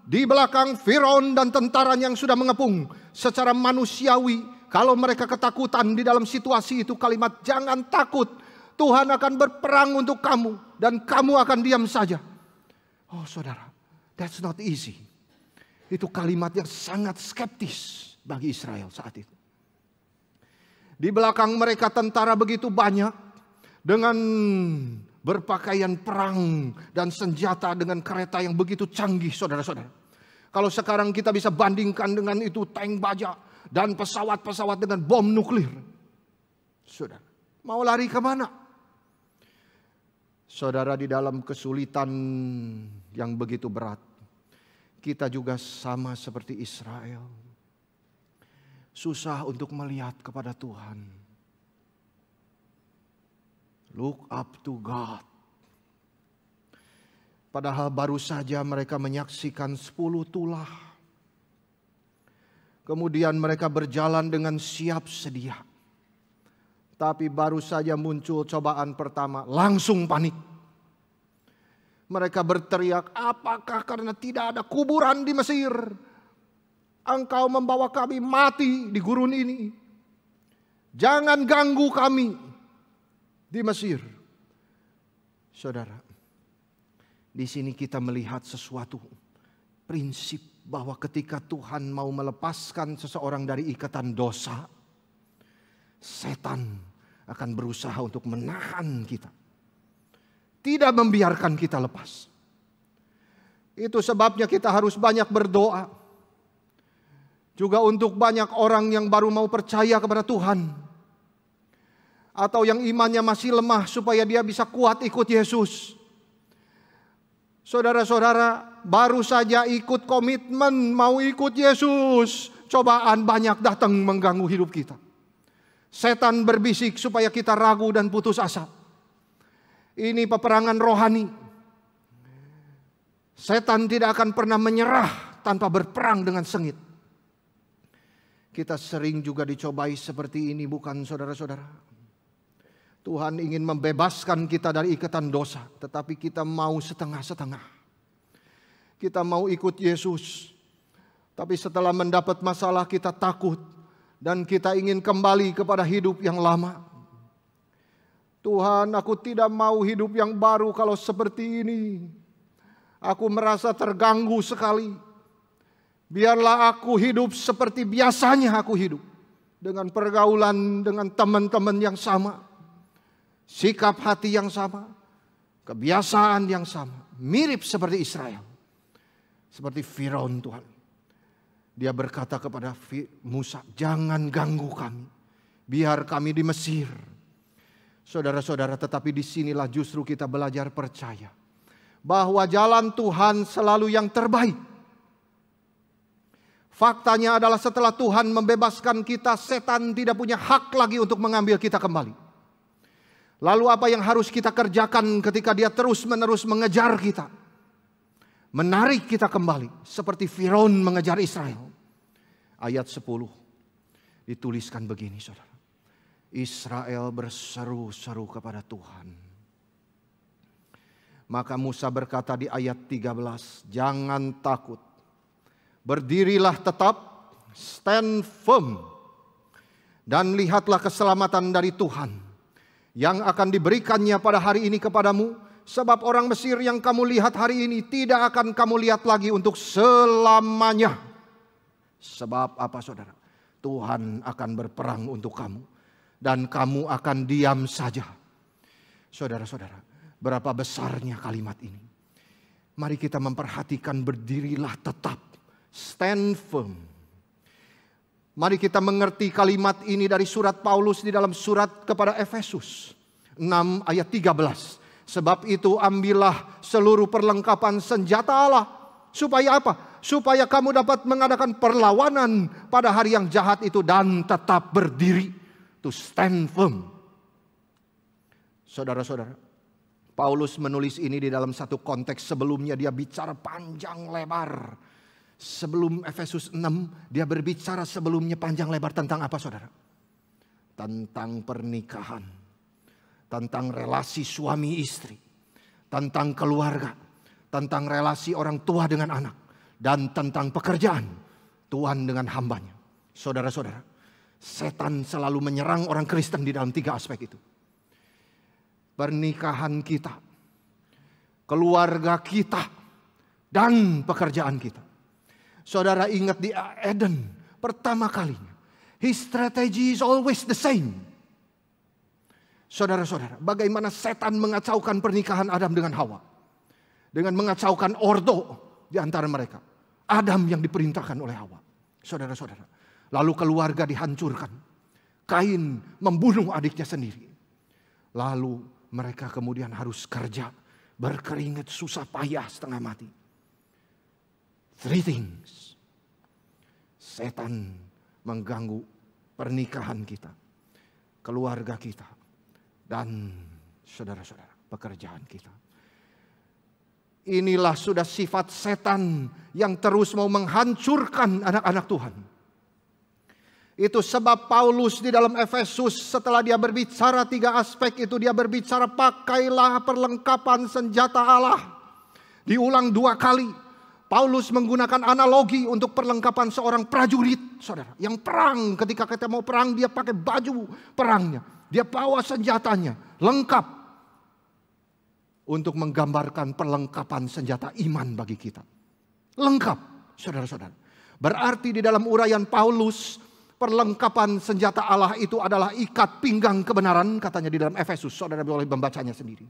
di belakang Firaun dan tentara yang sudah mengepung. Secara manusiawi, kalau mereka ketakutan di dalam situasi itu, kalimat "jangan takut, Tuhan akan berperang untuk kamu dan kamu akan diam saja." Oh saudara, that's not easy. Itu kalimat yang sangat skeptis bagi Israel saat itu. Di belakang mereka tentara begitu banyak dengan berpakaian perang dan senjata dengan kereta yang begitu canggih, saudara-saudara. Kalau sekarang kita bisa bandingkan dengan itu tank baja dan pesawat-pesawat dengan bom nuklir. Saudara, mau lari kemana? Saudara, di dalam kesulitan yang begitu berat, kita juga sama seperti Israel. Susah untuk melihat kepada Tuhan. Look up to God. Padahal baru saja mereka menyaksikan 10 tulah. Kemudian mereka berjalan dengan siap sedia. Tapi baru saja muncul cobaan pertama, langsung panik. Mereka berteriak, "Apakah karena tidak ada kuburan di Mesir, Engkau membawa kami mati di gurun ini? Jangan ganggu kami di Mesir." Saudara, di sini kita melihat sesuatu prinsip bahwa ketika Tuhan mau melepaskan seseorang dari ikatan dosa, setan akan berusaha untuk menahan kita, tidak membiarkan kita lepas. Itu sebabnya kita harus banyak berdoa. Juga untuk banyak orang yang baru mau percaya kepada Tuhan, atau yang imannya masih lemah, supaya dia bisa kuat ikut Yesus. Saudara-saudara, baru saja ikut komitmen mau ikut Yesus, cobaan banyak datang mengganggu hidup kita. Setan berbisik supaya kita ragu dan putus asa. Ini peperangan rohani. Setan tidak akan pernah menyerah tanpa berperang dengan sengit. Kita sering juga dicobai seperti ini, bukan saudara-saudara? Tuhan ingin membebaskan kita dari ikatan dosa, tetapi kita mau setengah-setengah. Kita mau ikut Yesus, tapi setelah mendapat masalah kita takut dan kita ingin kembali kepada hidup yang lama. Tuhan, aku tidak mau hidup yang baru kalau seperti ini. Aku merasa terganggu sekali. Biarlah aku hidup seperti biasanya aku hidup. Dengan pergaulan dengan teman-teman yang sama. Sikap hati yang sama. Kebiasaan yang sama. Mirip seperti Israel. Seperti Firaun Tuhan. Dia berkata kepada Musa, jangan ganggu kami. Biar kami di Mesir. Saudara-saudara, tetapi disinilah justru kita belajar percaya. Bahwa jalan Tuhan selalu yang terbaik. Faktanya adalah setelah Tuhan membebaskan kita, setan tidak punya hak lagi untuk mengambil kita kembali. Lalu apa yang harus kita kerjakan ketika dia terus-menerus mengejar kita? Menarik kita kembali seperti Firaun mengejar Israel. Ayat 10 dituliskan begini, saudara. Israel berseru-seru kepada Tuhan. Maka Musa berkata di ayat 13, jangan takut. Berdirilah tetap, stand firm, dan lihatlah keselamatan dari Tuhan yang akan diberikannya pada hari ini kepadamu. Sebab orang Mesir yang kamu lihat hari ini tidak akan kamu lihat lagi untuk selamanya. Sebab apa, saudara? Tuhan akan berperang untuk kamu dan kamu akan diam saja. Saudara-saudara, berapa besarnya kalimat ini. Mari kita memperhatikan berdirilah tetap. Stand firm. Mari kita mengerti kalimat ini dari surat Paulus di dalam surat kepada Efesus 6 ayat 13. Sebab itu ambillah seluruh perlengkapan senjata Allah. Supaya apa? Supaya kamu dapat mengadakan perlawanan pada hari yang jahat itu dan tetap berdiri. To stand firm. Saudara-saudara, Paulus menulis ini di dalam satu konteks sebelumnya dia bicara panjang lebar. Sebelum Efesus 6, dia berbicara sebelumnya panjang lebar tentang apa, saudara? Tentang pernikahan, tentang relasi suami istri, tentang keluarga, tentang relasi orang tua dengan anak, dan tentang pekerjaan Tuhan dengan hambanya. Saudara-saudara, setan selalu menyerang orang Kristen di dalam 3 aspek itu. Pernikahan kita, keluarga kita, dan pekerjaan kita. Saudara ingat di Eden pertama kalinya. His strategy is always the same. Saudara-saudara, bagaimana setan mengacaukan pernikahan Adam dengan Hawa. Dengan mengacaukan ordo di antara mereka. Adam yang diperintahkan oleh Hawa. Saudara-saudara. Lalu keluarga dihancurkan. Kain membunuh adiknya sendiri. Lalu mereka kemudian harus kerja. Berkeringat susah payah setengah mati. 3 things. Setan mengganggu pernikahan kita, keluarga kita, dan saudara-saudara, pekerjaan kita. Inilah sudah sifat setan yang terus mau menghancurkan anak-anak Tuhan. Itu sebab Paulus di dalam Efesus setelah dia berbicara 3 aspek itu, dia berbicara pakailah perlengkapan senjata Allah. Diulang 2 kali. Paulus menggunakan analogi untuk perlengkapan seorang prajurit, saudara. Yang perang, ketika kita mau perang dia pakai baju perangnya. Dia bawa senjatanya, lengkap. untuk menggambarkan perlengkapan senjata iman bagi kita. Lengkap, saudara-saudara. Berarti di dalam uraian Paulus, perlengkapan senjata Allah itu adalah ikat pinggang kebenaran, katanya di dalam Efesus. Saudara boleh membacanya sendiri.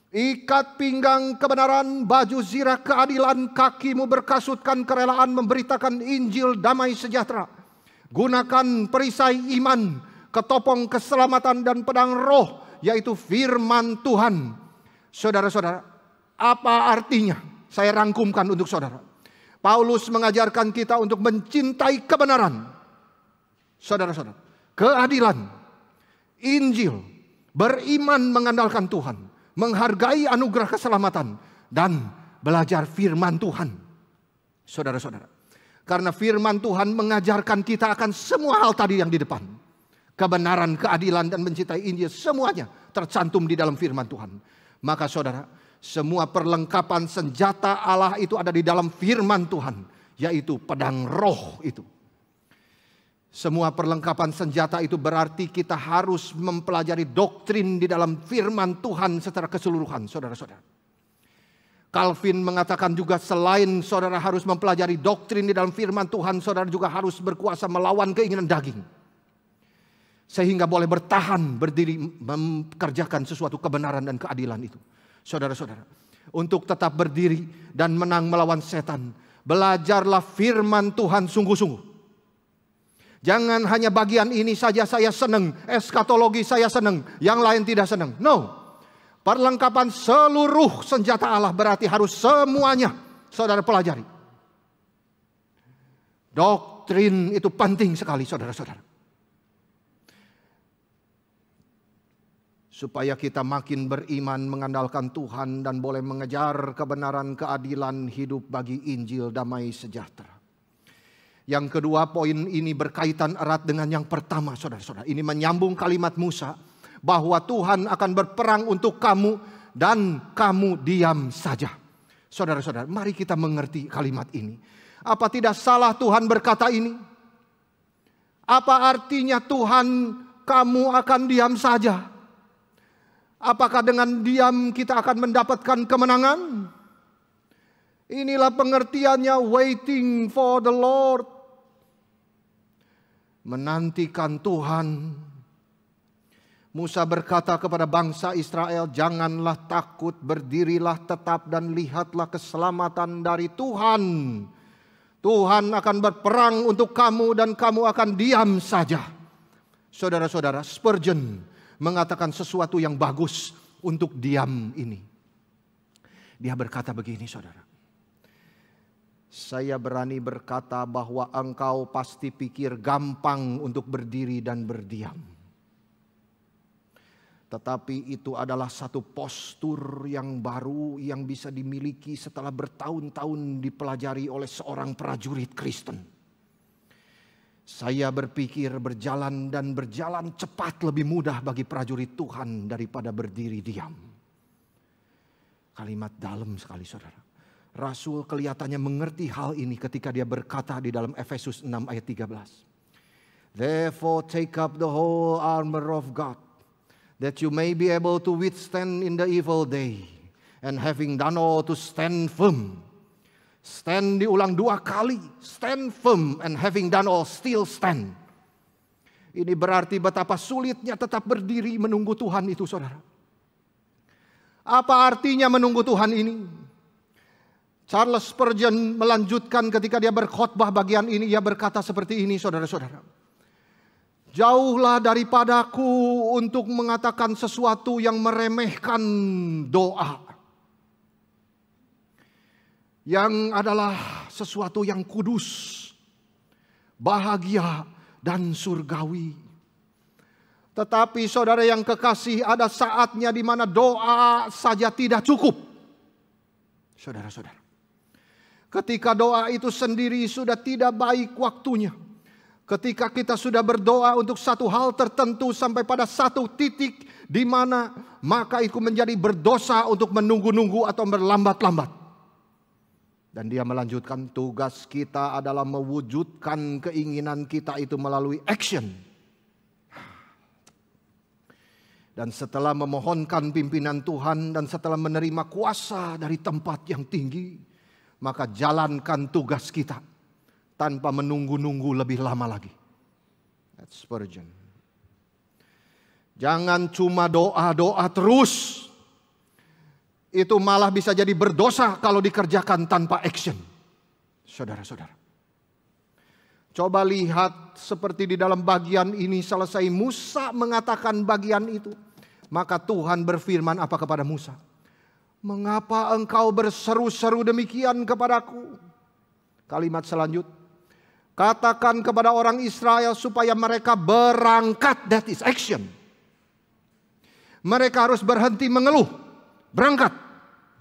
Ikat pinggang kebenaran, baju zirah keadilan, kakimu berkasutkan kerelaan memberitakan Injil damai sejahtera. Gunakan perisai iman, ketopong keselamatan dan pedang roh, yaitu firman Tuhan. Saudara-saudara, apa artinya? Saya rangkumkan untuk saudara. Paulus mengajarkan kita untuk mencintai kebenaran. Saudara-saudara, keadilan, Injil, beriman mengandalkan Tuhan, menghargai anugerah keselamatan, dan belajar firman Tuhan. Saudara-saudara, karena firman Tuhan mengajarkan kita akan semua hal tadi yang di depan. Kebenaran, keadilan, dan mencintai Injil, semuanya tercantum di dalam firman Tuhan. Maka saudara, semua perlengkapan senjata Allah itu ada di dalam firman Tuhan, yaitu pedang roh itu. Semua perlengkapan senjata itu berarti kita harus mempelajari doktrin di dalam firman Tuhan secara keseluruhan, saudara-saudara. Calvin mengatakan juga selain saudara harus mempelajari doktrin di dalam firman Tuhan, saudara juga harus berkuasa melawan keinginan daging. Sehingga boleh bertahan, berdiri, mengerjakan sesuatu kebenaran dan keadilan itu. Saudara-saudara, untuk tetap berdiri dan menang melawan setan, belajarlah firman Tuhan sungguh-sungguh. Jangan hanya bagian ini saja saya senang, eskatologi saya senang, yang lain tidak senang. No, perlengkapan seluruh senjata Allah berarti harus semuanya saudara pelajari. Doktrin itu penting sekali saudara-saudara. Supaya kita makin beriman mengandalkan Tuhan dan boleh mengejar kebenaran, keadilan, hidup bagi Injil damai sejahtera. Yang kedua, poin ini berkaitan erat dengan yang pertama, saudara-saudara. Ini menyambung kalimat Musa bahwa Tuhan akan berperang untuk kamu dan kamu diam saja. Saudara-saudara, mari kita mengerti kalimat ini. Apa tidak salah Tuhan berkata ini? Apa artinya Tuhan kamu akan diam saja? Apakah dengan diam kita akan mendapatkan kemenangan? Inilah pengertiannya waiting for the Lord. Menantikan Tuhan. Musa berkata kepada bangsa Israel, janganlah takut, berdirilah tetap dan lihatlah keselamatan dari Tuhan. Tuhan akan berperang untuk kamu dan kamu akan diam saja. Saudara-saudara, Spurgeon mengatakan sesuatu yang bagus untuk diam ini. Dia berkata begini, saudara. Saya berani berkata bahwa engkau pasti pikir gampang untuk berdiri dan berdiam. Tetapi itu adalah satu postur yang baru yang bisa dimiliki setelah bertahun-tahun dipelajari oleh seorang prajurit Kristen. Saya berpikir berjalan dan berjalan cepat lebih mudah bagi prajurit Tuhan daripada berdiri diam. Kalimat dalam sekali saudara. Rasul kelihatannya mengerti hal ini ketika dia berkata di dalam Efesus 6 ayat 13. Therefore take up the whole armor of God, that you may be able to withstand in the evil day, and having done all to stand firm. Stand diulang 2 kali, stand firm, and having done all still stand. Ini berarti betapa sulitnya tetap berdiri menunggu Tuhan itu saudara. Apa artinya menunggu Tuhan ini? Charles Spurgeon melanjutkan ketika dia berkhotbah bagian ini, ia berkata seperti ini saudara-saudara. Jauhlah daripadaku untuk mengatakan sesuatu yang meremehkan doa. Yang adalah sesuatu yang kudus, bahagia dan surgawi. Tetapi saudara yang kekasih, ada saatnya di mana doa saja tidak cukup. Saudara-saudara. Ketika doa itu sendiri sudah tidak baik waktunya. Ketika kita sudah berdoa untuk satu hal tertentu sampai pada satu titik di mana maka itu menjadi berdosa untuk menunggu-nunggu atau berlambat-lambat. Dan dia melanjutkan, tugas kita adalah mewujudkan keinginan kita itu melalui action. Dan setelah memohonkan pimpinan Tuhan dan setelah menerima kuasa dari tempat yang tinggi, maka jalankan tugas kita tanpa menunggu-nunggu lebih lama lagi. That's Spurgeon. Jangan cuma doa-doa terus. Itu malah bisa jadi berdosa kalau dikerjakan tanpa action. Saudara-saudara. Coba lihat seperti di dalam bagian ini, selesai Musa mengatakan bagian itu, maka Tuhan berfirman apa kepada Musa? Mengapa engkau berseru-seru demikian kepadaku? Kalimat selanjutnya, katakan kepada orang Israel supaya mereka berangkat. That is action. Mereka harus berhenti mengeluh. Berangkat.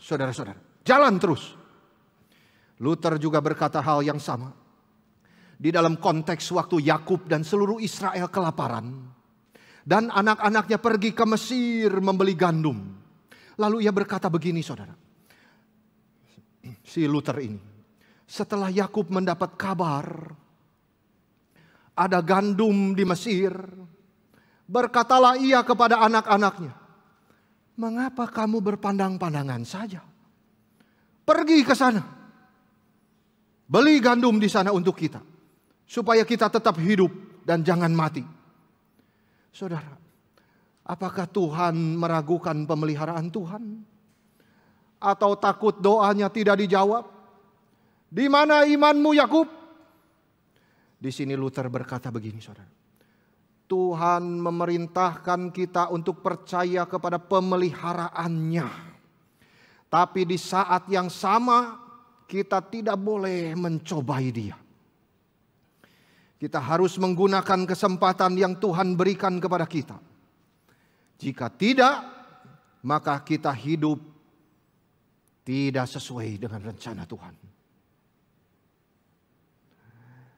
Saudara-saudara, jalan terus. Luther juga berkata hal yang sama. Di dalam konteks waktu Yakub dan seluruh Israel kelaparan. Dan anak-anaknya pergi ke Mesir membeli gandum. Lalu ia berkata begini, saudara. Si Luther ini. Setelah Yakub mendapat kabar ada gandum di Mesir, berkatalah ia kepada anak-anaknya, mengapa kamu berpandang-pandangan saja? Pergi ke sana. Beli gandum di sana untuk kita. Supaya kita tetap hidup dan jangan mati. Saudara, apakah Tuhan meragukan pemeliharaan Tuhan? Atau takut doanya tidak dijawab? Di mana imanmu Yakub? Di sini Luther berkata begini, saudara. Tuhan memerintahkan kita untuk percaya kepada pemeliharaannya. Tapi di saat yang sama kita tidak boleh mencobai dia. Kita harus menggunakan kesempatan yang Tuhan berikan kepada kita. Jika tidak, maka kita hidup tidak sesuai dengan rencana Tuhan.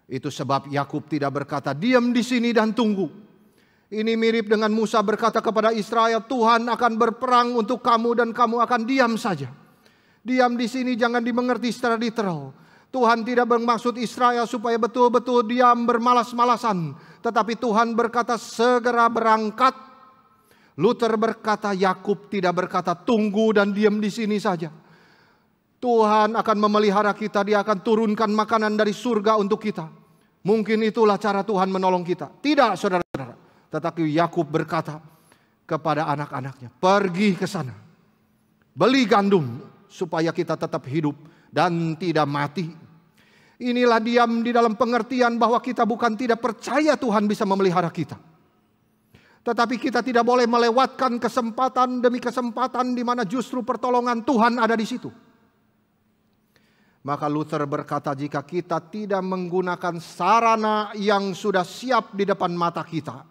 Itu sebab Yakub tidak berkata, diam di sini dan tunggu. Ini mirip dengan Musa berkata kepada Israel, Tuhan akan berperang untuk kamu dan kamu akan diam saja. Diam di sini jangan dimengerti secara literal. Tuhan tidak bermaksud Israel supaya betul-betul diam bermalas-malasan. Tetapi Tuhan berkata segera berangkat. Luther berkata Yakub tidak berkata tunggu dan diam di sini saja. Tuhan akan memelihara kita. Dia akan turunkan makanan dari surga untuk kita. Mungkin itulah cara Tuhan menolong kita. Tidak, saudara-saudara. Tetapi Yakub berkata kepada anak-anaknya, pergi ke sana. Beli gandum supaya kita tetap hidup dan tidak mati. Inilah diam di dalam pengertian bahwa kita bukan tidak percaya Tuhan bisa memelihara kita. Tetapi kita tidak boleh melewatkan kesempatan demi kesempatan di mana justru pertolongan Tuhan ada di situ. Maka Luther berkata jika kita tidak menggunakan sarana yang sudah siap di depan mata kita,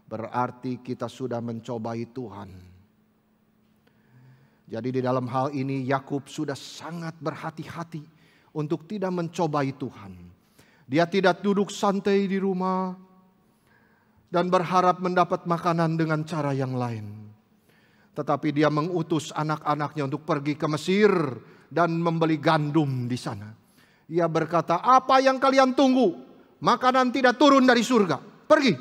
berarti kita sudah mencobai Tuhan. Jadi di dalam hal ini Yakub sudah sangat berhati-hati untuk tidak mencobai Tuhan. Dia tidak duduk santai di rumah dan berharap mendapat makanan dengan cara yang lain. Tetapi dia mengutus anak-anaknya untuk pergi ke Mesir dan membeli gandum di sana. Ia berkata, apa yang kalian tunggu? Makanan tidak turun dari surga. Pergi,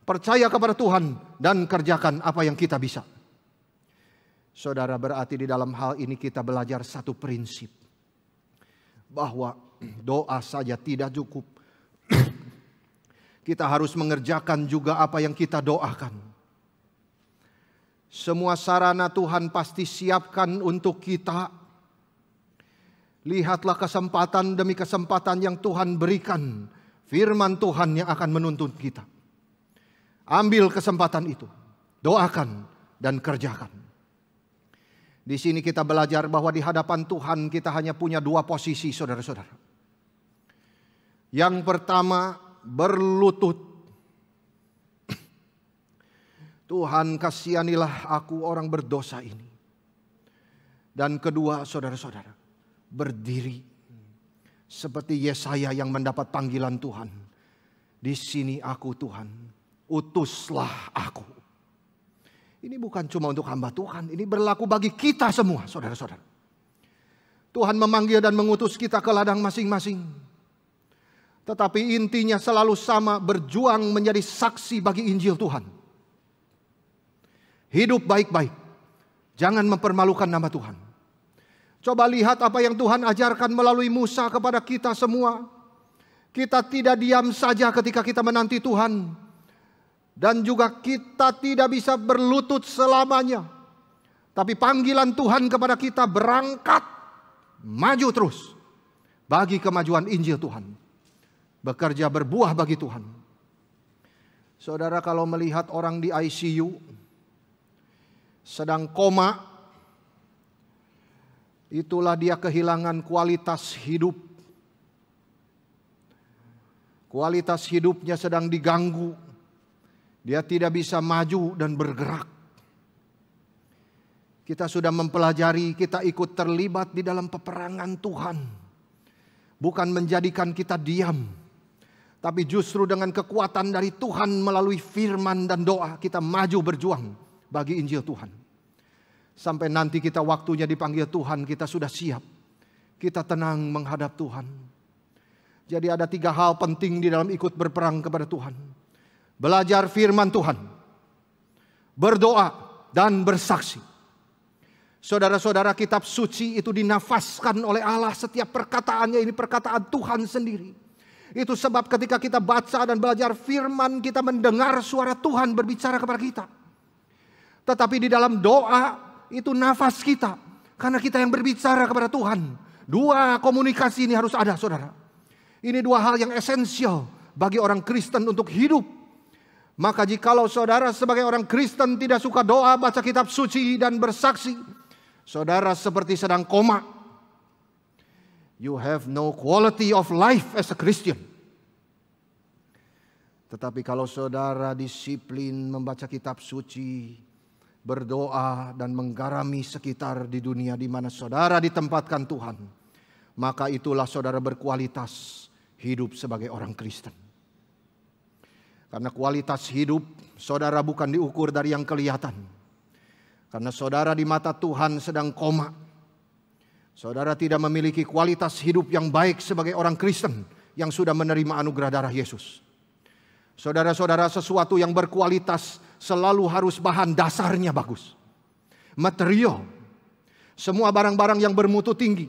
percaya kepada Tuhan dan kerjakan apa yang kita bisa. Saudara, berarti di dalam hal ini kita belajar satu prinsip. Bahwa doa saja tidak cukup. Kita harus mengerjakan juga apa yang kita doakan. Semua sarana Tuhan pasti siapkan untuk kita. Lihatlah kesempatan demi kesempatan yang Tuhan berikan. Firman Tuhan yang akan menuntun kita. Ambil kesempatan itu. Doakan dan kerjakan. Di sini kita belajar bahwa di hadapan Tuhan kita hanya punya dua posisi, saudara-saudara. Yang pertama, berlutut. Tuhan, kasihanilah aku orang berdosa ini. Dan kedua, saudara-saudara, berdiri seperti Yesaya yang mendapat panggilan Tuhan. Di sini aku Tuhan, utuslah aku. Ini bukan cuma untuk hamba Tuhan, ini berlaku bagi kita semua, saudara-saudara. Tuhan memanggil dan mengutus kita ke ladang masing-masing. Tetapi intinya selalu sama, berjuang menjadi saksi bagi Injil Tuhan. Hidup baik-baik. Jangan mempermalukan nama Tuhan. Coba lihat apa yang Tuhan ajarkan melalui Musa kepada kita semua. Kita tidak diam saja ketika kita menanti Tuhan. Dan juga kita tidak bisa berlutut selamanya. Tapi panggilan Tuhan kepada kita berangkat, maju terus. Bagi kemajuan Injil Tuhan. Bekerja berbuah bagi Tuhan. Saudara, kalau melihat orang di ICU, sedang koma, itulah dia kehilangan kualitas hidup. Kualitas hidupnya sedang diganggu. Dia tidak bisa maju dan bergerak. Kita sudah mempelajari, kita ikut terlibat di dalam peperangan Tuhan. Bukan menjadikan kita diam. Tapi justru dengan kekuatan dari Tuhan melalui firman dan doa, kita maju berjuang bagi Injil Tuhan. Sampai nanti kita waktunya dipanggil Tuhan, kita sudah siap. Kita tenang menghadap Tuhan. Jadi ada 3 hal penting di dalam ikut berperang kepada Tuhan. Belajar firman Tuhan, berdoa, dan bersaksi. Saudara-saudara, kitab suci itu dinafaskan oleh Allah. Setiap perkataannya ini perkataan Tuhan sendiri. Itu sebab ketika kita baca dan belajar firman, kita mendengar suara Tuhan berbicara kepada kita. Tetapi di dalam doa, itu nafas kita. Karena kita yang berbicara kepada Tuhan. 2 komunikasi ini harus ada, saudara. Ini 2 hal yang esensial bagi orang Kristen untuk hidup. Maka jikalau saudara sebagai orang Kristen tidak suka doa, baca kitab suci, dan bersaksi, saudara seperti sedang koma. You have no quality of life as a Christian. Tetapi kalau saudara disiplin membaca kitab suci, berdoa dan menggarami sekitar di dunia di mana saudara ditempatkan Tuhan, maka itulah saudara berkualitas hidup sebagai orang Kristen. Karena kualitas hidup saudara bukan diukur dari yang kelihatan. Karena saudara di mata Tuhan sedang koma. Saudara tidak memiliki kualitas hidup yang baik sebagai orang Kristen yang sudah menerima anugerah darah Yesus. Saudara-saudara, sesuatu yang berkualitas selalu harus bahan dasarnya bagus. Material. Semua barang-barang yang bermutu tinggi.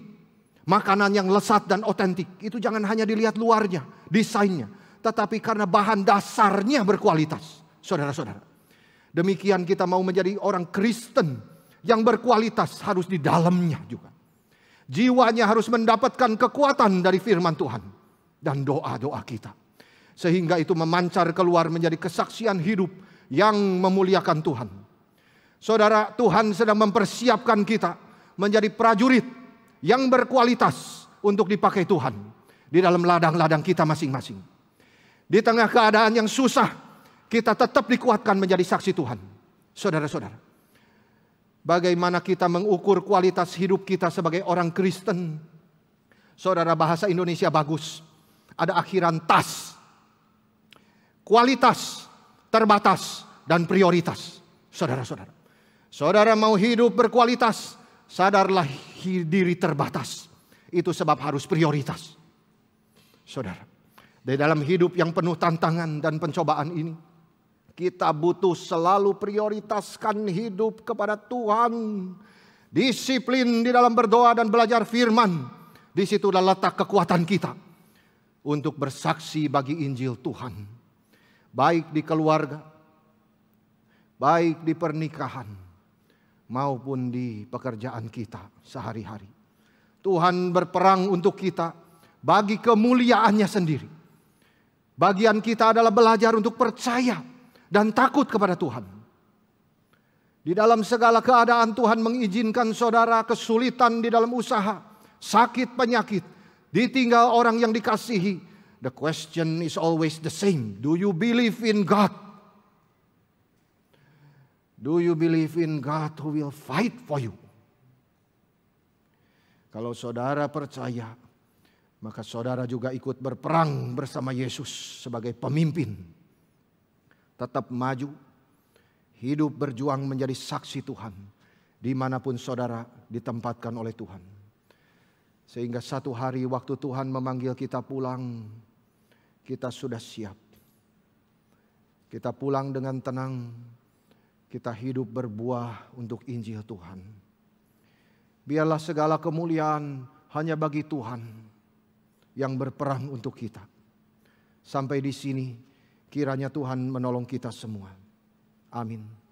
Makanan yang lezat dan otentik. Itu jangan hanya dilihat luarnya, desainnya. Tetapi karena bahan dasarnya berkualitas. Saudara-saudara. Demikian kita mau menjadi orang Kristen yang berkualitas harus di dalamnya juga. Jiwanya harus mendapatkan kekuatan dari firman Tuhan. Dan doa-doa kita. Sehingga itu memancar keluar menjadi kesaksian hidup yang memuliakan Tuhan. Saudara, Tuhan sedang mempersiapkan kita menjadi prajurit yang berkualitas untuk dipakai Tuhan di dalam ladang-ladang kita masing-masing. Di tengah keadaan yang susah, kita tetap dikuatkan menjadi saksi Tuhan. Saudara-saudara, bagaimana kita mengukur kualitas hidup kita sebagai orang Kristen? Saudara, bahasa Indonesia bagus. Ada akhiran tas. Kualitas, terbatas, dan prioritas. Saudara-saudara. Saudara mau hidup berkualitas, sadarlah diri terbatas. Itu sebab harus prioritas. Saudara, di dalam hidup yang penuh tantangan dan pencobaan ini, kita butuh selalu prioritaskan hidup kepada Tuhan. Disiplin di dalam berdoa dan belajar firman. Disitulah letak kekuatan kita untuk bersaksi bagi Injil Tuhan. Baik di keluarga, baik di pernikahan, maupun di pekerjaan kita sehari-hari. Tuhan berperang untuk kita bagi kemuliaannya sendiri. Bagian kita adalah belajar untuk percaya dan takut kepada Tuhan. Di dalam segala keadaan Tuhan mengizinkan saudara kesulitan di dalam usaha, sakit penyakit, ditinggal orang yang dikasihi. The question is always the same. Do you believe in God? Do you believe in God who will fight for you? Kalau saudara percaya, maka saudara juga ikut berperang bersama Yesus sebagai pemimpin. Tetap maju, hidup berjuang menjadi saksi Tuhan dimanapun saudara ditempatkan oleh Tuhan. Sehingga satu hari waktu Tuhan memanggil kita pulang, kita sudah siap. Kita pulang dengan tenang. kita hidup berbuah untuk Injil Tuhan. Biarlah segala kemuliaan hanya bagi Tuhan yang berperang untuk kita. Sampai di sini kiranya Tuhan menolong kita semua. Amin.